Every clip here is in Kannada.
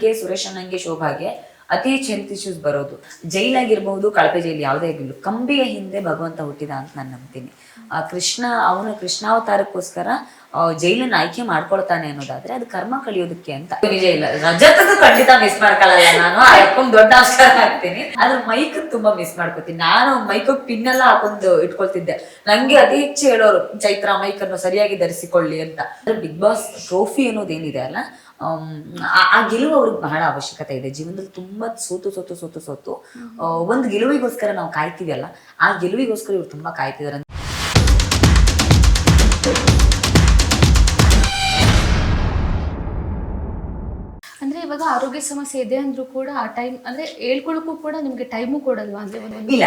ನನಗೆ ಸುರೇಶ್ ಅಣ್ಣಂಗೆ ಶೋಭಾಗೆ ಅತಿ ಹೆಚ್ಚು ಹೆಲ್ತ್ ಇಶ್ಯೂಸ್ ಬರೋದು ಜೈಲಾಗಿರ್ಬಹುದು, ಕಳಪೆ ಜೈಲು ಯಾವುದೇ ಆಗಿರ್ಬೋದು, ಕಂಬಿಯ ಹಿಂದೆ ಭಗವಂತ ಹುಟ್ಟಿದ ಅಂತ ನಾನು ನಂಬ್ತೀನಿ. ಅವನು ಕೃಷ್ಣಾವತಾರಕ್ಕೋಸ್ಕರ ಜೈಲನ್ನ ಆಯ್ಕೆ ಮಾಡ್ಕೊಳ್ತಾನೆ ಅನ್ನೋದಾದ್ರೆ ಅದು ಕರ್ಮ ಕಳಿಯೋದಕ್ಕೆ ಅಂತ. ನಿಜ ಇಲ್ಲ, ರಜತದ್ದು ಖಂಡಿತ ಮಿಸ್ ಮಾಡ್ಕೊಳ್ಳಲ್ಲ ನಾನು, ಅಪ್ಪಂಗ್ ದೊಡ್ಡ ನಮಸ್ಕಾರ ಹಾಕ್ತೀನಿ. ಆದ್ರೆ ಮೈಕ್ ತುಂಬಾ ಮಿಸ್ ಮಾಡ್ಕೋತೀನಿ. ನಾನು ಮೈಕ್ ಪಿನ್ ಎಲ್ಲ ಹಾಕೊಂಡು ಇಟ್ಕೊಳ್ತಿದ್ದೆ. ನಂಗೆ ಅತಿ ಹೆಚ್ಚು ಹೇಳೋರು, ಚೈತ್ರ ಮೈಕ್ ಅನ್ನು ಸರಿಯಾಗಿ ಧರಿಸಿಕೊಳ್ಳಿ ಅಂತ. ಬಿಗ್ ಬಾಸ್ ಟ್ರೋಫಿ ಅನ್ನೋದೇನಿದೆ ಅಲ್ಲ, ಆ ಗೆಲುವು ಅವ್ರಿಗೆ ಬಹಳ ಅವಶ್ಯಕತೆ ಇದೆ. ಜೀವನದಲ್ಲಿ ತುಂಬಾ ಸೋತು ಒಂದು ಗೆಲುವಿಗೋಸ್ಕರ ನಾವು ಕಾಯ್ತೀವಲ್ಲ, ಆ ಗೆಲುವಿಗೋಸ್ಕರ ಇವ್ರು ತುಂಬಾ ಕಾಯ್ತಿದಾರೆ. ಅಂದ್ರೆ ಇವಾಗ ಆರೋಗ್ಯ ಸಮಸ್ಯೆ ಇದೆ ಅಂದ್ರೂ ಕೂಡ ಆ ಟೈಮ್ ಅಂದ್ರೆ ಹೇಳ್ಕೊಳಕ್ಕೂ ಕೂಡ ನಿಮ್ಗೆ ಟೈಮು ಕೊಡಲ್ವಾ? ಅಂದ್ರೆ ಇಲ್ಲ,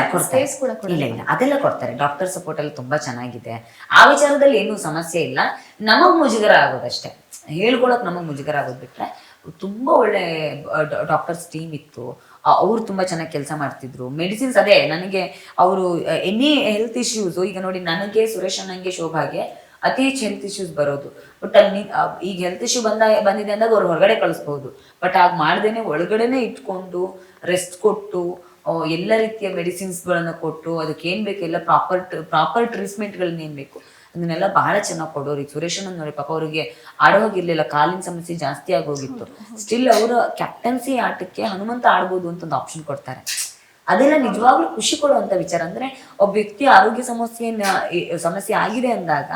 ಅದೆಲ್ಲ ಕೊಡ್ತಾರೆ. ಡಾಕ್ಟರ್ ಸಪೋರ್ಟ್ ಎಲ್ಲ ತುಂಬಾ ಚೆನ್ನಾಗಿದೆ. ಆ ವಿಚಾರದಲ್ಲಿ ಏನು ಸಮಸ್ಯೆ ಇಲ್ಲ. ನಮಗ್ ಮುಜುಗರ ಆಗೋದಷ್ಟೇ, ಹೇಳ್ಕೊಳಕ್ ನಮಗ್ ಮುಜುಗರ ಆಗೋದ್ ಬಿಟ್ರೆ ತುಂಬಾ ಒಳ್ಳೆ ಡಾಕ್ಟರ್ಸ್ ಟೀಮ್ ಇತ್ತು. ಅವ್ರು ತುಂಬಾ ಚೆನ್ನಾಗಿ ಕೆಲಸ ಮಾಡ್ತಿದ್ರು. ಮೆಡಿಸಿನ್ಸ್ ಅದೇ ನನಗೆ ಅವರು ಎನಿ ಹೆಲ್ತ್ ಇಶ್ಯೂಸ್, ಈಗ ನೋಡಿ ನನಗೆ ಸುರೇಶ್ ಅಣ್ಣಂಗೆ ಶೋಭಾಗೆ ಅತಿ ಹೆಚ್ಚು ಹೆಲ್ತ್ ಇಶ್ಯೂಸ್ ಬರೋದು. ಬಟ್ ಅಲ್ಲಿ ಈಗ ಹೆಲ್ತ್ ಇಶ್ಯೂ ಬಂದಿದೆ ಅಂದಾಗ ಅವ್ರು ಹೊರಗಡೆ ಕಳಿಸ್ಬಹುದು. ಬಟ್ ಹಾಗೆ ಮಾಡ್ದೇನೆ ಒಳಗಡೆನೆ ಇಟ್ಕೊಂಡು ರೆಸ್ಟ್ ಕೊಟ್ಟು ಎಲ್ಲ ರೀತಿಯ ಮೆಡಿಸಿನ್ಸ್ಗಳನ್ನ ಕೊಟ್ಟು ಅದಕ್ಕೆ ಏನ್ ಬೇಕು ಎಲ್ಲ ಪ್ರಾಪರ್ ಟ್ರೀಟ್ಮೆಂಟ್ಗಳನ್ನ ಏನ್ ಬೇಕು ಅದನ್ನೆಲ್ಲ ಬಹಳ ಚೆನ್ನಾಗಿ ಕೊಡೋರು. ಈಗ ಸುರೇಶನ್ ನೋಡಿ, ಪಾಪ ಅವ್ರಿಗೆ ಆಡೋ ಹೋಗಿರ್ಲಿಲ್ಲ, ಕಾಲಿನ ಸಮಸ್ಯೆ ಜಾಸ್ತಿ ಆಗೋಗಿತ್ತು. ಸ್ಟಿಲ್ ಅವರ ಕ್ಯಾಪ್ಟನ್ಸಿ ಆಟಕ್ಕೆ ಹನುಮಂತ ಆಡ್ಬೋದು ಅಂತ ಒಂದು ಆಪ್ಷನ್ ಕೊಡ್ತಾರೆ. ಅದೆಲ್ಲ ನಿಜವಾಗ್ಲೂ ಖುಷಿ ಕೊಡುವಂತ ವಿಚಾರ. ಅಂದ್ರೆ ಒಬ್ಬ ವ್ಯಕ್ತಿ ಆರೋಗ್ಯ ಸಮಸ್ಯೆ ಆಗಿದೆ ಅಂದಾಗ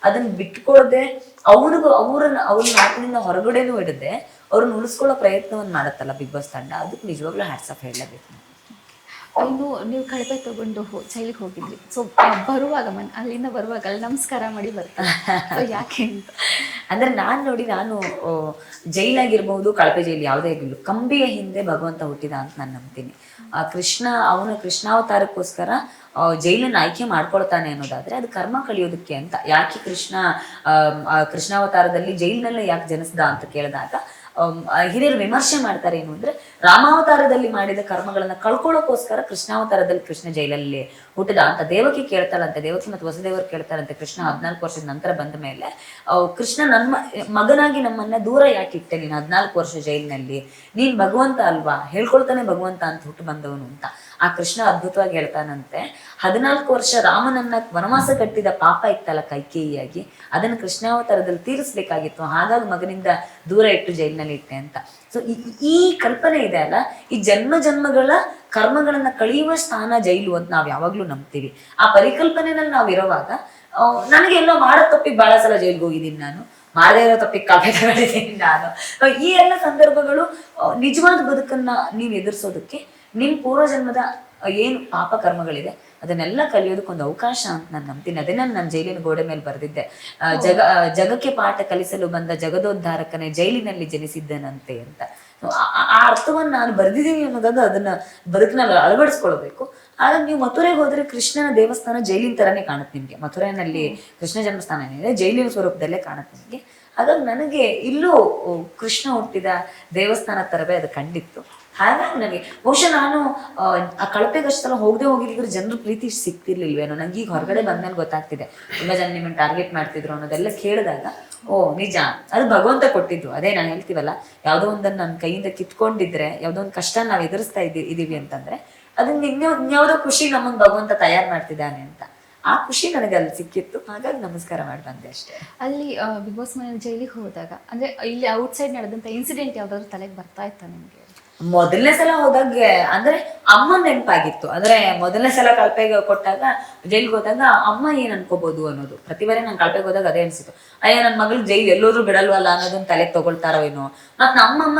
ಅದನ್ನ ಬಿಟ್ಕೊಡದೆ ಅವ್ರನ್ನ ಆಟದಿಂದ ಹೊರಗಡೆನೂ ಇಡದೆ ಅವ್ರನ್ನ ಉಳಿಸ್ಕೊಳ್ಳೋ ಪ್ರಯತ್ನವನ್ನ ಮಾಡತ್ತಲ್ಲ ಬಿಗ್ ಬಾಸ್ ತಂಡ, ಅದಕ್ಕೆ ನಿಜವಾಗ್ಲೂ ಹ್ಯಾಟ್ಸ್ ಆಫ್ ಹೇಳಲೇಬೇಕು. ಇನ್ನು ನೀವು ಕಳಪೆ ತಗೊಂಡು ಜೈಲಿಗೆ ಹೋಗಿದ್ರಿ. ಸೊ ಅಲ್ಲಿಂದ ಬರುವಾಗ ಅಲ್ಲಿ ನಮಸ್ಕಾರ ಮಾಡಿ ಬರ್ತಾರೆ, ಯಾಕೆ ಅಂತ ಅಂದ್ರೆ ನಾನು ಜೈಲಾಗಿರ್ಬಹುದು, ಕಳಪೆ ಜೈಲು ಯಾವುದೇ ಆಗಿರ್ಬೋದು, ಕಂಬಿಯ ಹಿಂದೆ ಭಗವಂತ ಹುಟ್ಟಿದ ಅಂತ ನಾನು ನಂಬ್ತೀನಿ. ಕೃಷ್ಣಾವತಾರಕ್ಕೋಸ್ಕರ ಜೈಲನ್ನ ಆಯ್ಕೆ ಮಾಡ್ಕೊಳ್ತಾನೆ ಅನ್ನೋದಾದ್ರೆ ಅದು ಕರ್ಮ ಕಳಿಯೋದಕ್ಕೆ ಅಂತ. ಯಾಕೆ ಕೃಷ್ಣಾವತಾರದಲ್ಲಿ ಜೈಲಿನಲ್ಲೇ ಯಾಕೆ ಜನಿಸ್ದ ಅಂತ ಕೇಳಿದಾಗ ಹಿರಿಯರು ವಿಮರ್ಶೆ ಮಾಡ್ತಾರೆ. ಏನು ಅಂದ್ರೆ ರಾಮಾವತಾರದಲ್ಲಿ ಮಾಡಿದ ಕರ್ಮಗಳನ್ನ ಕಳ್ಕೊಳ್ಳೋಕೋಸ್ಕರ ಕೃಷ್ಣಾವತಾರದಲ್ಲಿ ಕೃಷ್ಣ ಜೈಲಲ್ಲಿ ಹುಟ್ಟಿದ ಅಂತ ದೇವಕಿ ಕೇಳ್ತಾಳಂತೆ. ದೇವಕಿ ಮತ್ತು ವಸುದೇವರು ಕೇಳ್ತಾರಂತೆ, ಕೃಷ್ಣ 14 ವರ್ಷದ ನಂತರ ಬಂದ ಮೇಲೆ ಕೃಷ್ಣ ಮಗನಾಗಿ ನಮ್ಮನ್ನ ದೂರ ಯಾಕೆ ಇಟ್ಟೆ ನೀನು 14 ವರ್ಷ ಜೈಲಿನಲ್ಲಿ? ನೀನ್ ಭಗವಂತ ಅಲ್ವಾ, ಹೇಳ್ಕೊಳ್ತಾನೆ ಭಗವಂತ ಅಂತ ಹುಟ್ಟು ಬಂದವನು ಅಂತ. ಆ ಕೃಷ್ಣ ಅದ್ಭುತವಾಗಿ ಹೇಳ್ತಾನಂತೆ, 14 ವರ್ಷ ರಾಮನನ್ನ ವನವಾಸ ಕಟ್ಟಿದ ಪಾಪ ಇತ್ತಲ್ಲ ಕೈಕೇಯಿಯಾಗಿ, ಅದನ್ನು ಕೃಷ್ಣಾವತಾರದಲ್ಲಿ ತೀರಿಸ್ಬೇಕಾಗಿತ್ತು. ಹಾಗಾಗಿ ಮಗನಿಂದ ದೂರ ಇಟ್ಟು ಜೈಲಿನಲ್ಲಿ ಇಟ್ಟೆ ಅಂತ. ಸೊ ಈ ಕಲ್ಪನೆ ಇದೆ ಅಲ್ಲ, ಈ ಜನ್ಮಗಳ ಕರ್ಮಗಳನ್ನ ಕಳೆಯುವ ಸ್ಥಾನ ಜೈಲು ಅಂತ ನಾವ್ ಯಾವಾಗ್ಲೂ ನಂಬ್ತೀವಿ. ಆ ಪರಿಕಲ್ಪನೆಯಲ್ಲಿ ನಾವ್ ಇರೋವಾಗ ನನಗೆಲ್ಲೋ ಮಾಡೋ ತಪ್ಪಿಗೆ ಬಹಳ ಸಲ ಜೈಲ್ಗೆ ಹೋಗಿದ್ದೀನಿ ನಾನು, ಮಾಡದೇ ಇರೋ ತಪ್ಪಿಗೆ ಕಾಫಿ ತಗೊಂಡಿದ್ದೀನಿ ನಾನು. ಈ ಎಲ್ಲ ಸಂದರ್ಭಗಳು ನಿಜವಾದ ಬದುಕನ್ನ ನೀವು ಎದುರಿಸೋದಕ್ಕೆ ನಿಮ್ ಪೂರ್ವಜನ್ಮದ ಏನು ಪಾಪ ಕರ್ಮಗಳಿದೆ ಅದನ್ನೆಲ್ಲ ಕಲಿಯೋದಕ್ಕೊಂದು ಅವಕಾಶ ಅಂತ ನಾನು ನಂಬ್ತೀನಿ. ಅದೇ ನಾನು ಜೈಲಿನ ಗೋಡೆ ಮೇಲೆ ಬರೆದಿದ್ದೆ, ಜಗಕ್ಕೆ ಪಾಠ ಕಲಿಸಲು ಬಂದ ಜಗದೋದ್ಧಾರಕನೇ ಜೈಲಿನಲ್ಲಿ ಜನಿಸಿದ್ದನಂತೆ ಅಂತ. ಆ ಅರ್ಥವನ್ನು ನಾನು ಬರೆದಿದ್ದೀನಿ ಅನ್ನೋದಾದ್ರೆ ಅದನ್ನ ಬದುಕಿನಲ್ಲಿ ಅಳವಡಿಸ್ಕೊಳ್ಬೇಕು. ಆದ್ರೆ ನೀವು ಮಥುರೆಗೆ ಹೋದ್ರೆ ಕೃಷ್ಣನ ದೇವಸ್ಥಾನ ಜೈಲಿನ ತರನೇ ಕಾಣುತ್ತೆ ನಿಮ್ಗೆ. ಮಥುರೆನಲ್ಲಿ ಕೃಷ್ಣ ಜನ್ಮಸ್ಥಾನ ಏನಿದೆ ಜೈಲಿನ ಸ್ವರೂಪದಲ್ಲೇ ಕಾಣುತ್ತೆ ನಿಮ್ಗೆ. ಹಾಗಾಗಿ ನನಗೆ ಇಲ್ಲೂ ಕೃಷ್ಣ ಹುಟ್ಟಿದ ದೇವಸ್ಥಾನ ತರವೇ ಅದು ಕಂಡಿತ್ತು. ಹಾಗಾಗಿ ನನಗೆ ಬಹುಶಃ ನಾನು ಆ ಕಳಪೆಗಷ್ಟೆಲ್ಲ ಹೋಗಿದ್ರೆ ಜನರು ಪ್ರೀತಿ ಸಿಕ್ತಿರ್ಲಿಲ್ವೇನೋ. ನಂಗೆ ಈಗ ಹೊರಗಡೆ ಬಂದ್ಮೇಲೆ ಗೊತ್ತಾಗ್ತಿದೆ ತುಂಬಾ ಜನ ನಿಮ್ಮನ್ನು ಟಾರ್ಗೆಟ್ ಮಾಡ್ತಿದ್ರು ಅನ್ನೋದೆಲ್ಲ ಕೇಳಿದಾಗ ನಿಜ, ಅದು ಭಗವಂತ ಕೊಟ್ಟಿದ್ದು. ಅದೇ ನಾನು ಹೇಳ್ತೀವಲ್ಲ, ಯಾವುದೋ ಒಂದನ್ನು ನನ್ನ ಕೈಯಿಂದ ಕಿತ್ಕೊಂಡಿದ್ರೆ, ಯಾವುದೋ ಒಂದು ಕಷ್ಟ ನಾವು ಎದುರಿಸ್ತಾ ಇದೀವಿ ಅಂತಂದ್ರೆ ಅದನ್ನ ಇನ್ಯಾವುದೋ ಖುಷಿ ನಮ್ಮನ್ನು ಭಗವಂತ ತಯಾರು ಮಾಡ್ತಿದ್ದಾನೆ ಅಂತ. ಆ ಖುಷಿ ನನಗೆ ಅಲ್ಲಿ ಸಿಕ್ಕಿತ್ತು. ಹಾಗಾಗಿ ನಮಸ್ಕಾರ ಮಾಡಿ ಬಂದೆ ಅಷ್ಟೇ. ಅಲ್ಲಿ ಬಿಗ್ ಬಾಸ್ ಮನೇಲಿ ಜೈಲಿಗೆ ಹೋದಾಗ ಅಂದ್ರೆ ಇಲ್ಲಿ ಔಟ್ಸೈಡ್ ನಡೆದಂತ ಇನ್ಸಿಡೆಂಟ್ ಯಾವ್ದಾದ್ರು ತಲೆಗೆ ಬರ್ತಾ ಇತ್ತ ನಿಮ್ಗೆ? ಮೊದಲನೇ ಸಲ ಹೋದಾಗ ಅಂದ್ರೆ ಅಮ್ಮ ನೆನಪಾಗಿತ್ತು. ಅಂದ್ರೆ ಮೊದಲನೇ ಸಲ ಕಳಪೆಗೆ ಕೊಟ್ಟಾಗ ಜೈಲ್ಗೆ ಹೋದಾಗ ಅಮ್ಮ ಏನ್ ಅನ್ಕೋಬಹುದು ಅನ್ನೋದು. ಪ್ರತಿ ಬಾರಿ ನಾನು ಕಳಪೆಗೆ ಹೋದಾಗ ಅದೇ ಅನ್ಸಿತ್ತು, ಅಯ್ಯ ನನ್ನ ಮಗಳು ಜೈಲ್ ಎಲ್ಲೋದ್ರೂ ಬಿಡಲ್ವಲ್ಲ ಅನ್ನೋದನ್ನ ತಲೆಗೆ ತಗೊಳ್ತಾರೋ ಏನೋ. ಮತ್ ನಮ್ಮಮ್ಮ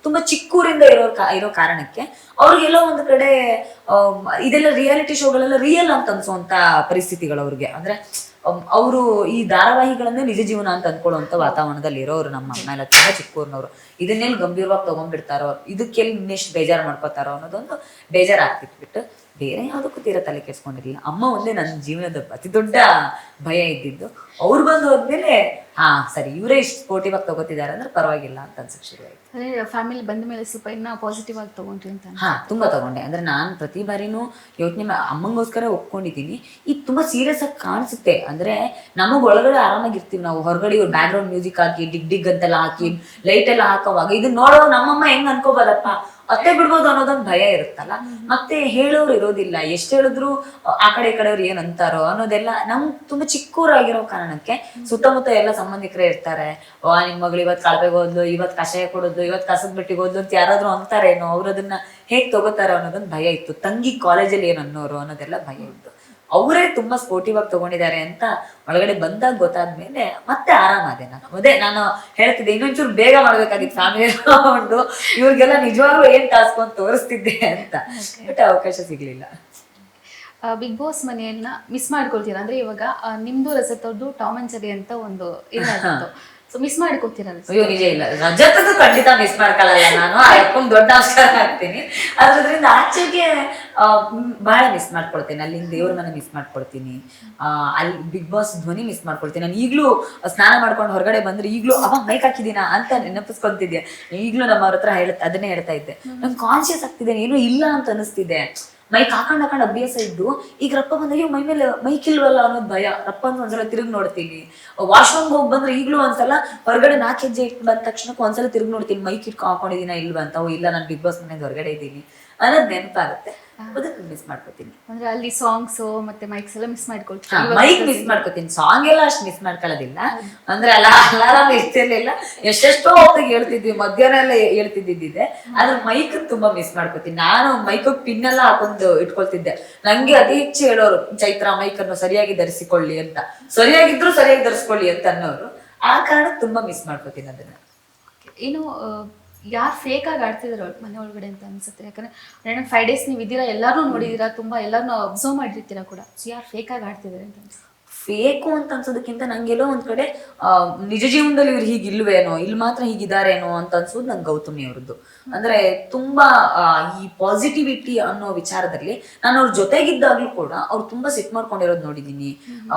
ತುಂಬಾ ಚಿಕ್ಕೂರಿಂದ ಇರೋ ಕಾರಣಕ್ಕೆ ಅವ್ರಿಗೆಲ್ಲೋ ಒಂದು ಕಡೆ ಇದೆಲ್ಲ ರಿಯಾಲಿಟಿ ಶೋಗಳೆಲ್ಲ ರಿಯಲ್ ಅಂತ ಅನ್ಸೋಂತ ಪರಿಸ್ಥಿತಿಗಳು ಅವ್ರಿಗೆ. ಅಂದ್ರೆ ಅವರು ಈ ಧಾರಾವಾಹಿಗಳನ್ನೇ ನಿಜ ಜೀವನ ಅಂತ ಅನ್ಕೊಳ್ಳುವಂತ ವಾತಾವರಣದಲ್ಲಿ ಇರೋರು ನಮ್ಮ ಅಮ್ಮ ಎಲ್ಲ ತುಂಬಾ ಚಿಕ್ಕೂರ್ನವ್ರು. ಇದನ್ನೆಲ್ಲಿ ಗಂಭೀರವಾಗಿ ತಗೊಂಡ್ಬಿಡ್ತಾರೋ, ಇದಕ್ಕೆಲ್ಲಿ ಇನ್ನೆಷ್ಟು ಬೇಜಾರು ಮಾಡ್ಕೋತಾರೋ ಅನ್ನೋದೊಂದು ಬೇಜಾರಾಗ್ತಿತ್ತು. ಬಿಟ್ಟು ಬೇರೆ ಯಾವುದಕ್ಕೂ ತೀರ ತಲೆ ಕೆಡ್ಸ್ಕೊಂಡಿರ್ಲಿಲ್ಲ. ಅಮ್ಮ ಒಂದೇ ನನ್ನ ಜೀವನದ ಅತಿ ದೊಡ್ಡ ಭಯ ಇದ್ದಿದ್ದು. ಅವ್ರು ಬಂದು ಹೋದ್ಮೇಲೆ ಹಾ ಸರಿ ಇವರೇ ಇಷ್ಟು ಸ್ಪೋರ್ಟಿವ್ ಆಗಿ ತಗೋತಿದ್ದಾರೆ ಅಂದ್ರೆ ಪರವಾಗಿಲ್ಲ ಅಂತ ಅನ್ಸಕ್ ಶುರು ಆಯ್ತು. ಅದೇ ಫ್ಯಾಮಿಲಿ ಬಂದ ಮೇಲೆ ಸ್ವಲ್ಪ ಇನ್ನ ಪಾಸಿಟಿವ್ ಆಗಿ ತಗೊಂಡ್ರಿ ಅಂತ ಹಾ ತುಂಬಾ ತಗೊಂಡೆ. ಅಂದ್ರೆ ನಾನು ಪ್ರತಿ ಬಾರಿನೂ ಯೋಚನೆ ಅಮ್ಮಂಗೋಸ್ಕರ ಒಪ್ಕೊಂಡಿದ್ದೀನಿ. ಇದು ತುಂಬಾ ಸೀರಿಯಸ್ ಆಗಿ ಕಾಣಿಸುತ್ತೆ. ಅಂದ್ರೆ ನಮಗ್ ಒಳಗಡೆ ಆರಾಮಾಗಿರ್ತೀವಿ ನಾವು, ಹೊರಗಡೆ ಇವ್ರು ಬ್ಯಾಕ್ ಗ್ರೌಂಡ್ ಮ್ಯೂಸಿಕ್ ಹಾಕಿ ಡಿಗ್ ಡಿಗ್ ಅಂತೆಲ್ಲ ಹಾಕಿ ಲೈಟ್ ಎಲ್ಲ ಹಾಕೋವಾಗ ಇದು ನೋಡೋ ನಮ್ಮಮ್ಮ ಹೆಂಗ್ ಅನ್ಕೋಬೋದಪ್ಪ ಅತ್ತೆ ಬಿಡ್ಬೋದು ಅನ್ನೋದೊಂದು ಭಯ ಇರುತ್ತಲ್ಲ. ಮತ್ತೆ ಹೇಳೋರು ಇರೋದಿಲ್ಲ, ಎಷ್ಟು ಹೇಳಿದ್ರು ಆ ಕಡೆ ಈ ಕಡೆಯವ್ರು ಏನ್ ಅಂತಾರೋ ಅನ್ನೋದೆಲ್ಲ. ನಮ್ ತುಂಬಾ ಚಿಕ್ಕೂರಾಗಿರೋ ಕಾರಣಕ್ಕೆ ಸುತ್ತಮುತ್ತ ಎಲ್ಲ ಸಂಬಂಧಿಕರೇ ಇರ್ತಾರೆ. ನಿಮ್ ಮಗಳು ಇವತ್ ಕಳಪೆಗೆ ಹೋದ್ಲು, ಇವತ್ ಕಷಾಯ ಕೊಡೋದು, ಇವತ್ ಕಸದ ಬಿಟ್ಟಿಗೆ ಹೋದ್ಲು ಅಂತ ಯಾರಾದ್ರೂ ಅಂತಾರೇನೋ, ಅವ್ರು ಅದನ್ನ ಹೇಗ್ ತಗೋತಾರೋ ಅನ್ನೋದೊಂದು ಭಯ ಇತ್ತು. ತಂಗಿ ಕಾಲೇಜಲ್ಲಿ ಏನ್ ಅನ್ನೋರು ಅನ್ನೋದೆಲ್ಲ ಭಯ ಇತ್ತು. ಅವರೇ ತುಂಬಾ ಸ್ಪೋರ್ಟಿವ್ ಆಗಿ ತಗೊಂಡಿದ್ದಾರೆ ಅಂತ ಒಳಗಡೆ ಬಂದಾಗ ಗೊತ್ತಾದ್ಮೇಲೆ ಮತ್ತೆ ಆರಾಮಾದೆ ನಾನು. ಅದೇ ನಾನು ಹೇಳ್ತಿದ್ದೆ, ಇನ್ನೊಂಚೂರು ಬೇಗ ಮಾಡ್ಬೇಕಾಗಿತ್ತು ಫ್ಯಾಮಿಲಿ ತಗೊಂಡು, ಇವ್ರಿಗೆಲ್ಲ ನಿಜವಾಗ್ಲೂ ಏನ್ ಟಾಸ್ಕ್ ಅಂತ ತೋರಿಸ್ತಿದ್ದೆ ಅಂತ. ಬಟ್ ಅವಕಾಶ ಸಿಗ್ಲಿಲ್ಲ. ಬಿಗ್ ಬಾಸ್ ಮನೆಯನ್ನ ಮಿಸ್ ಮಾಡ್ಕೊಳ್ತೀರಾ? ಅಂದ್ರೆ ಇವಾಗ ನಿಮ್ದು ರಜತ್ ಅವ್ರದ್ದು ಟಾಮ್ ಅಂಡ್ ಜೆರಿ ಅಂತ ಒಂದು ಇದಾಗಿತ್ತು, ಸೊ ಮಿಸ್ ಮಾಡ್ಕೊತೀರಾ? ಅಯ್ಯೋ ನಿಜ ಇಲ್ಲ, ರಜತ್ತದು ಖಂಡಿತ ಮಿಸ್ ಮಾಡ್ಕೊಳ್ಳಲ್ಲ ನಾನು. ಅಪ್ಪಂಗ್ ದೊಡ್ಡ ನಮಸ್ಕಾರ ಹಾಕ್ತೀನಿ. ಅದ್ರಿಂದ ಆಚೆಗೆ ಬಹಳ ಮಿಸ್ ಮಾಡ್ಕೊಳ್ತೇನೆ. ಅಲ್ಲಿಂದ ದೇವ್ರ ಮನೆ ಮಿಸ್ ಮಾಡ್ಕೊಳ್ತೀನಿ, ಅಲ್ಲಿ ಬಿಗ್ ಬಾಸ್ ಧ್ವನಿ ಮಿಸ್ ಮಾಡ್ಕೊಳ್ತೀನಿ. ನಾನು ಈಗ್ಲೂ ಸ್ನಾನ ಮಾಡ್ಕೊಂಡು ಹೊರಗಡೆ ಬಂದ್ರೆ ಈಗ್ಲೂ ಅವಾಗ ಮೈಕ್ ಹಾಕಿದೀನಾ ಅಂತ ನೆನಪಿಸ್ಕೊಂತಿದ್ದೆ. ಈಗ್ಲೂ ನಮ್ಮ ಅವ್ರ ಹತ್ರ ಅದನ್ನೇ ಹೇಳ್ತಾ ಇದ್ದೆ, ನಂಗೆ ಕಾನ್ಶಿಯಸ್ ಆಗ್ತಿದ್ದೇನೆ ಏನೂ ಇಲ್ಲ ಅಂತ ಅನಿಸ್ತಿದೆ. ಮೈಕ್ ಹಾಕೊಂಡ್ ಅಭ್ಯಾಸ ಇದ್ದು ಈಗ ರಪ್ಪ ಬಂದಾಗ ಮೈ ಮೇಲೆ ಮೈಕ್ ಇಲ್ವಲ್ಲ ಅನ್ನೋದು ಭಯ. ರಪ್ಪ ಅಂತ ಒಂದ್ಸಲ ತಿರುಗಿ ನೋಡ್ತೀನಿ. ವಾಶ್ರೂಮ್ ಹೋಗಿ ಬಂದ್ರೆ ಈಗ್ಲೂ ಒಂದ್ಸಲ ಹೊರಗಡೆ 4 ಹೆಜ್ಜೆ ಇಟ್ಟು ಬಂದ ತಕ್ಷಣಕ್ಕೆ ಒಂದ್ಸಲ ತಿರುಗಿ ನೋಡ್ತೀನಿ, ಮೈಕ್ ಇಟ್ಕೊ ಹಾಕೊಂಡಿದೀನ ಇಲ್ವಾ ಅಂತ. ಇಲ್ಲ ನಾನು ಬಿಗ್ ಬಾಸ್ ಮನೆಯಿಂದ ಹೊರಗಡೆ ಇದ್ದೀನಿ ಅನ್ನೋದು ನೆನಪಾಗುತ್ತೆ. ಅದಕ್ಕೆ ಮಿಸ್ ಮಾಡ್ಕೋತೀನಿ. ಅಂದ್ರೆ ಅಲ್ಲಿ ಸಾಂಗ್ಸ್ ಮತ್ತೆ ಮೈಕ್ಸ್ ಎಲ್ಲ ಮಿಸ್ ಮಾಡ್ಕೊಳ್ತೀನಿ. ಮೈಕ್ ಮಿಸ್ ಮಾಡ್ಕೋತೀನಿ, ಸಾಂಗ್ ಎಲ್ಲ ಅಷ್ಟು ಮಿಸ್ ಮಾಡ್ಕೊಳ್ಳೋದಿಲ್ಲ. ಅಂದ್ರೆ ಅಲಾರಾಮ್ ಇರ್ತಿರ್ಲಿಲ್ಲ, ಎಷ್ಟೆಷ್ಟೋ ಹೊತ್ತಿಗೆ ಹೇಳ್ತಿದ್ವಿ, ಮಧ್ಯಾಹ್ನ ಎಲ್ಲ ಹೇಳ್ತಿದ್ದಿದ್ದೆ. ಆದ್ರೆ ಮೈಕ್ ತುಂಬಾ ಮಿಸ್ ಮಾಡ್ಕೋತೀನಿ. ನಾನು ಮೈಕ್ ಪಿನ್ ಎಲ್ಲ ಹಾಕೊಂಡು ಇಟ್ಕೊಳ್ತಿದ್ದೆ. ನಂಗೆ ಅತಿ ಹೆಚ್ಚು ಹೇಳೋರು, ಚೈತ್ರ ಮೈಕ್ ಅನ್ನು ಸರಿಯಾಗಿ ಧರಿಸಿಕೊಳ್ಳಿ ಅಂತ, ಸರಿಯಾಗಿದ್ರು ಸರಿಯಾಗಿ ಧರಿಸ್ಕೊಳ್ಳಿ ಅಂತ ಅನ್ನೋರು. ಆ ಕಾರಣ ತುಂಬಾ ಮಿಸ್ ಮಾಡ್ಕೋತೀನಿ ಅದನ್ನ. ಏನು ಯಾರು ಫೇಕ್ ಆಗಿ ಆಡ್ತಿದ್ರು ಮನೆ ಒಳಗಡೆ ಅಂತ ಅನ್ಸುತ್ತೆ. ಯಾಕಂದ್ರೆ 5 days ನೀವು ಇದ್ದೀರಾ, ಎಲ್ಲಾರು ನೋಡಿದೀರಾ, ತುಂಬಾ ಎಲ್ಲಾರು ಅಬ್ಸರ್ವ್ ಮಾಡಿರ್ತೀರಾ ಕೂಡ. ಸೊ ಯಾರು ಫೇಕ್ ಆಗಿ ಆಡ್ತಿದ್ದಾರೆ ಅಂತ ಅನ್ಸುತ್ತೆ? ಫೇಕು ಅಂತ ಅನ್ಸೋದಕ್ಕಿಂತ ನಂಗೆಲ್ಲೋ ಒಂದ್ ಕಡೆ ನಿಜ ಜೀವನದಲ್ಲಿ ಇವ್ರು ಹೀಗಿಲ್ವೇನೋ, ಇಲ್ಲಿ ಮಾತ್ರ ಹೀಗಿದಾರೇನೋ ಅಂತ ಅನ್ಸೋದು ನಂಗೆ ಗೌತಮಿ ಅವ್ರದ್ದು. ಅಂದ್ರೆ ತುಂಬಾ ಈ ಪಾಸಿಟಿವಿಟಿ ಅನ್ನೋ ವಿಚಾರದಲ್ಲಿ ನಾನು ಅವ್ರ ಜೊತೆಗಿದ್ದಾಗ್ಲೂ ಕೂಡ ಅವ್ರು ತುಂಬಾ ಸಿಟ್ ಮಾಡ್ಕೊಂಡಿರೋದು ನೋಡಿದೀನಿ.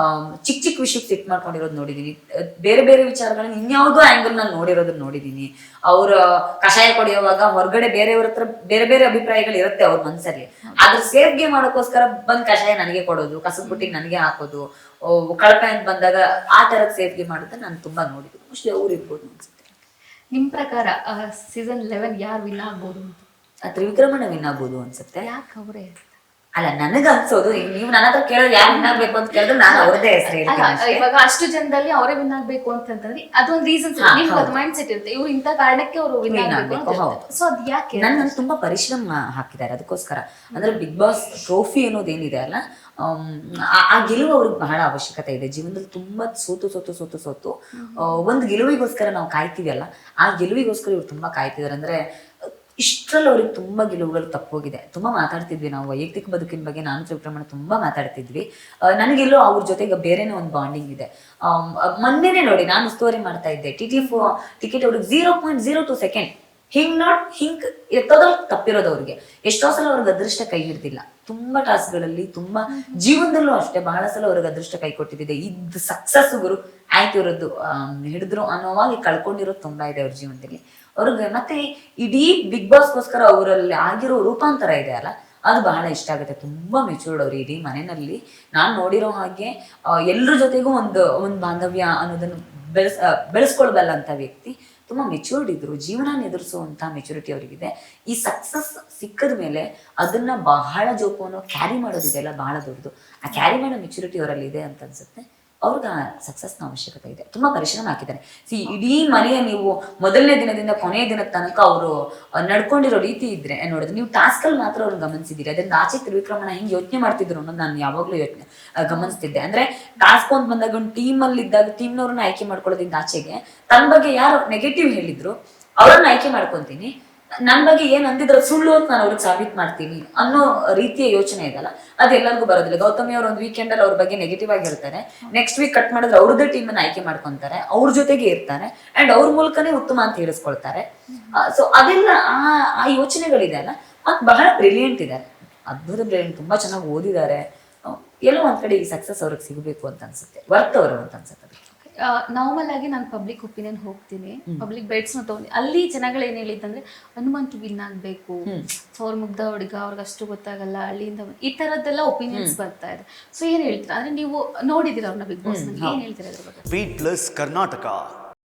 ಚಿಕ್ಕ ಚಿಕ್ಕ ವಿಷಯಕ್ಕೆ ಸಿಟ್ ಮಾಡ್ಕೊಂಡಿರೋದು ನೋಡಿದೀನಿ. ಬೇರೆ ಬೇರೆ ವಿಚಾರಗಳನ್ನ ಇನ್ಯಾವುದೋ ಆಂಗಲ್ ನಾನು ನೋಡಿರೋದನ್ನ ನೋಡಿದೀನಿ. ಅವ್ರ ಕಷಾಯ ಕುಡಿಯುವಾಗ ಹೊರಗಡೆ ಬೇರೆಯವ್ರ ಹತ್ರ ಬೇರೆ ಬೇರೆ ಅಭಿಪ್ರಾಯಗಳು ಇರುತ್ತೆ ಅವ್ರ ಮನ್ಸಲ್ಲಿ. ಅದ್ರ ಸೇಫ್ಗೆ ಮಾಡೋಕ್ಕೋಸ್ಕರ ಬಂದ್ ಕಷಾಯ ನನಗೆ ಕೊಡೋದು, ಕಸದ ಬುಟ್ಟಿಗೆ ನನಗೆ ಹಾಕೋದು, ಕಳಪೆ ಅಂತ ಬಂದಾಗ ಆ ತರದ ಸೇಫ್ಗೆ ಮಾಡೋದನ್ನ ನಾನು ತುಂಬಾ ನೋಡಿದ್ದೀನಿ. ಮೋಸ್ಟ್ಲಿ ಅವ್ರು ಇರ್ಬೋದು ಅನ್ಸುತ್ತೆ. ನಿಮ್ ಪ್ರಕಾರ ಸೀಸನ್ 11 ಯಾರು ವಿನ್ ಆಗ್ಬೋದು ಅಂತ? ತ್ರಿವಿಕ್ರಮಣ ವಿನ್ ಆಗ್ಬೋದು ಅನ್ಸುತ್ತೆ. ಯಾಕೆ ಅವರೇ? ಅಲ್ಲ, ನನಗ ಅನ್ಸೋದು, ನೀವು ನನ್ನ ಹತ್ರ ಕೇಳೋದು ಯಾರು ವಿನ್ ಆಗ್ಬೇಕು ಅಂತ ಕೇಳಿದ್ರೆ ನಾನು ಅವ್ರದೇ ಹೆಸರು ಹೇಳ್ತೀನಿ. ಇವಾಗ ಅಷ್ಟು ಜನದಲ್ಲಿ ಅವರೇ ವಿನ್ ಆಗ್ಬೇಕು ಅಂತಂದ್ರೆ ಅದೊಂದು ರೀಸನ್ಸ್, ನಿಮ್ಗೆ ಅದು ಮೈಂಡ್ ಸೆಟ್ ಇರುತ್ತೆ, ಇವ್ರು ಇಂತ ಕಾರಣಕ್ಕೆ ಅವರು ವಿನ್ ಆಗ್ಬೇಕು. ಸೊ ಅದ್ ಯಾಕೆ? ನನ್ನ ತುಂಬಾ ಪರಿಶ್ರಮ ಹಾಕಿದ್ದಾರೆ ಅದಕ್ಕೋಸ್ಕರ. ಅಂದ್ರೆ ಬಿಗ್ ಬಾಸ್ ಟ್ರೋಫಿ ಅನ್ನೋದೇನಿದೆ ಅಲ್ಲ, ಆ ಗೆಲುವು ಅವ್ರಿಗೆ ಬಹಳ ಅವಶ್ಯಕತೆ ಇದೆ ಜೀವನದಲ್ಲಿ. ತುಂಬಾ ಸೋತು ಒಂದು ಗೆಲುವಿಗೋಸ್ಕರ ನಾವು ಕಾಯ್ತೀವಲ್ಲ, ಆ ಗೆಲುವಿಗೋಸ್ಕರ ಇವ್ರು ತುಂಬಾ ಕಾಯ್ತಿದ್ದಾರೆ. ಅಂದ್ರೆ ಇಷ್ಟರಲ್ಲಿ ಅವ್ರಿಗೆ ತುಂಬಾ ಗೆಲುವುಗಳು ತಪ್ಪೋಗಿದೆ. ತುಂಬಾ ಮಾತಾಡ್ತಿದ್ವಿ ನಾವು ವೈಯಕ್ತಿಕ ಬದುಕಿನ ಬಗ್ಗೆ, ನಾನು ತ್ರಿವಿಕ್ರಮಣ ತುಂಬಾ ಮಾತಾಡ್ತಿದ್ವಿ. ನನಗೆಲ್ಲೋ ಅವ್ರ ಜೊತೆಗೆ ಬೇರೆನೇ ಒಂದು ಬಾಂಡಿಂಗ್ ಇದೆ. ಮೊನ್ನೆನೆ ನೋಡಿ, ನಾನು ಉಸ್ತುವಾರಿ ಮಾಡ್ತಾ ಇದ್ದೆ, TT4 ಟಿಕೆಟ್ ಅವ್ರಿಗೆ 0.02 ಸೆಕೆಂಡ್ ಹಿಂಗ್ ಎತ್ತೋದ್ರಲ್ಲಿ ತಪ್ಪಿರೋದು ಅವ್ರಿಗೆ. ಎಷ್ಟೋ ಸಲ ಅವ್ರಿಗೆ ಅದೃಷ್ಟ ಕೈ ಹಿಡ್ದಿಲ್ಲ. ತುಂಬಾ ಟಾಸ್ಕ್ಗಳಲ್ಲಿ, ತುಂಬಾ ಜೀವನದಲ್ಲೂ ಅಷ್ಟೇ ಬಹಳ ಸಲ ಅವ್ರಿಗೆ ಅದೃಷ್ಟ ಕೈ ಕೊಟ್ಟಿದೆ. ಇದು ಸಕ್ಸಸ್ ಗುರು ಆಯ್ತು ಇರೋದು ಹಿಡಿದ್ರು ಅನ್ನೋವಾಗಿ ಕಳ್ಕೊಂಡಿರೋದು ತುಂಬಾ ಇದೆ ಅವ್ರ ಜೀವನದಲ್ಲಿ. ಅವ್ರಿಗೆ ಮತ್ತೆ ಇಡೀ ಬಿಗ್ ಬಾಸ್ಗೋಸ್ಕರ ಅವರಲ್ಲಿ ಆಗಿರೋ ರೂಪಾಂತರ ಇದೆ ಅಲ್ಲ, ಅದು ಬಹಳ ಇಷ್ಟ ಆಗುತ್ತೆ. ತುಂಬಾ ಮೆಚೂರ್ಡ್ ಅವ್ರು ಇಡೀ ಮನೆಯಲ್ಲಿ. ನಾನು ನೋಡಿರೋ ಹಾಗೆ ಎಲ್ರ ಜೊತೆಗೂ ಒಂದು ಬಾಂಧವ್ಯ ಅನ್ನೋದನ್ನು ಬೆಳೆಸ್ಕೊಳ್ಬಲ್ಲ ಅಂತ ವ್ಯಕ್ತಿ. ತುಂಬಾ ಮೆಚೂರ್ಡ್ ಇದ್ರು, ಜೀವನ ಎದುರಿಸುವಂತ ಮೆಚುರಿಟಿ ಅವ್ರಿಗಿದೆ. ಈ ಸಕ್ಸಸ್ ಸಿಕ್ಕದ ಮೇಲೆ ಅದನ್ನ ಬಹಳ ಜೋಪವನ್ನು ಕ್ಯಾರಿ ಮಾಡೋದಿದೆಯಲ್ಲ ಬಹಳ ದೊಡ್ಡದು. ಆ ಕ್ಯಾರಿ ಮಾಡೋ ಮೆಚುರಿಟಿ ಅವರಲ್ಲಿ ಇದೆ ಅಂತ ಅನ್ಸುತ್ತೆ. ಅವ್ರಿಗೆ ಸಕ್ಸಸ್ನ ಅವಶ್ಯಕತೆ ಇದೆ. ತುಂಬಾ ಪರಿಶ್ರಮ ಹಾಕಿದ್ದಾರೆ. ಇಡೀ ಮನೆಯ ನೀವು ಮೊದಲನೇ ದಿನದಿಂದ ಕೊನೆಯ ದಿನದ ತನಕ ಅವರು ನಡ್ಕೊಂಡಿರೋ ರೀತಿ ಇದ್ರೆ ನೋಡಿದ್ರೆ, ನೀವು ಟಾಸ್ಕ್ ಅಲ್ಲಿ ಮಾತ್ರ ಅವ್ರನ್ನ ಗಮನಿಸಿದ್ದೀರಿ. ಅದರಿಂದ ಆಚೆ ತ್ರಿವಿಕ್ರಮಣ ಹೆಂಗ್ ಯೋಚನೆ ಮಾಡ್ತಿದ್ರು ಅನ್ನೋದು ನಾನು ಯಾವಾಗ್ಲೂ ಗಮನಿಸ್ತಿದ್ದೆ. ಅಂದ್ರೆ ಟಾಸ್ಕ್ ಅಂತ ಬಂದಾಗ ಒಂದು ಟೀಮ್ ಅಲ್ಲಿ ಇದ್ದಾಗ ಟೀಮ್ನವ್ರನ್ನ ಆಯ್ಕೆ ಮಾಡ್ಕೊಳ್ಳೋದ್ರಿಂದ ಆಚೆಗೆ ತನ್ನ ಬಗ್ಗೆ ಯಾರು ನೆಗೆಟಿವ್ ಹೇಳಿದ್ರು ಅವ್ರನ್ನ ಆಯ್ಕೆ ಮಾಡ್ಕೊಂತೀನಿ, ನನ್ನ ಬಗ್ಗೆ ಏನ್ ಅಂದಿದ್ರು ಸುಳ್ಳು ಅಂತ ನಾನು ಅವ್ರಿಗೆ ಸಾಬೀತ್ ಮಾಡ್ತೀನಿ ಅನ್ನೋ ರೀತಿಯ ಯೋಚನೆ ಇದೆಲ್ಲ, ಅದು ಎಲ್ಲರಿಗೂ ಬರೋದಿಲ್ಲ. ಗೌತಮಿ ಅವ್ರ ಒಂದು ವೀಕೆಂಡ್ ಅಲ್ಲಿ ಅವ್ರ ಬಗ್ಗೆ ನೆಗೆಟಿವ್ ಆಗಿ ಹೇಳ್ತಾರೆ, ನೆಕ್ಸ್ಟ್ ವೀಕ್ ಕಟ್ ಮಾಡಿದ್ರೆ ಅವ್ರದ್ದೇ ಟೀಮ್ ಅನ್ನ ಆಯ್ಕೆ ಮಾಡ್ಕೊಂತಾರೆ, ಅವ್ರ ಜೊತೆಗೆ ಇರ್ತಾರೆ ಅಂಡ್ ಅವ್ರ ಮೂಲಕನೇ ಉತ್ತಮ ಅಂತ ಹೇಳಿಸ್ಕೊಳ್ತಾರೆ. ಸೊ ಅದೆಲ್ಲ ಆ ಯೋಚನೆಗಳಿದೆ ಅಲ್ಲ, ಅದು ಬಹಳ ಬ್ರಿಲಿಯಂಟ್ ಇದೆ, ಅದ್ಭುತ ಬ್ರಿಲಿಯಂಟ್. ತುಂಬಾ ಚೆನ್ನಾಗಿ ಓದಿದ್ದಾರೆ. ಎಲ್ಲೋ ಒಂದ್ ಕಡೆ ಈ ಸಕ್ಸಸ್ ಅವ್ರಿಗೆ ಸಿಗಬೇಕು ಅಂತ ಅನ್ಸುತ್ತೆ, ವರ್ತ್ ಅವರು ಅಂತ ಅನ್ಸುತ್ತೆ. ನಾರ್ಮಲ್ ಆಗಿ ನಾನು ಪಬ್ಲಿಕ್ ಒಪಿನಿಯನ್ ಹೋಗ್ತೀನಿ, ಪಬ್ಲಿಕ್ ಬೈಟ್ಸ್ನ ತಗೊಂಡು ಅಲ್ಲಿ ಜನಗಳು ಏನು ಹೇಳಿದ್ದಂದ್ರೆ ಹನುಮಂತು ವಿನ್ ಆಗಬೇಕು, ಅವ್ರ ಮುಗ್ಧ ಹುಡುಗ, ಅವ್ರಿಗೆ ಅಷ್ಟು ಗೊತ್ತಾಗಲ್ಲ, ಹಳ್ಳಿಯಿಂದ ಈ ಥರದ್ದೆಲ್ಲ ಒಪಿನಿಯನ್ಸ್ ಬರ್ತಾ ಇದೆ. ಸೊ ಏನು ಹೇಳ್ತೀರಾ, ಅಂದರೆ ನೀವು ನೋಡಿದ್ದೀರ ಅವ್ರನ್ನ ಬಿಗ್ ಬಾಸ್, ಏನು ಹೇಳ್ತೀರಾ ಅದ್ರ ಬಗ್ಗೆ? Beat Plus Karnataka.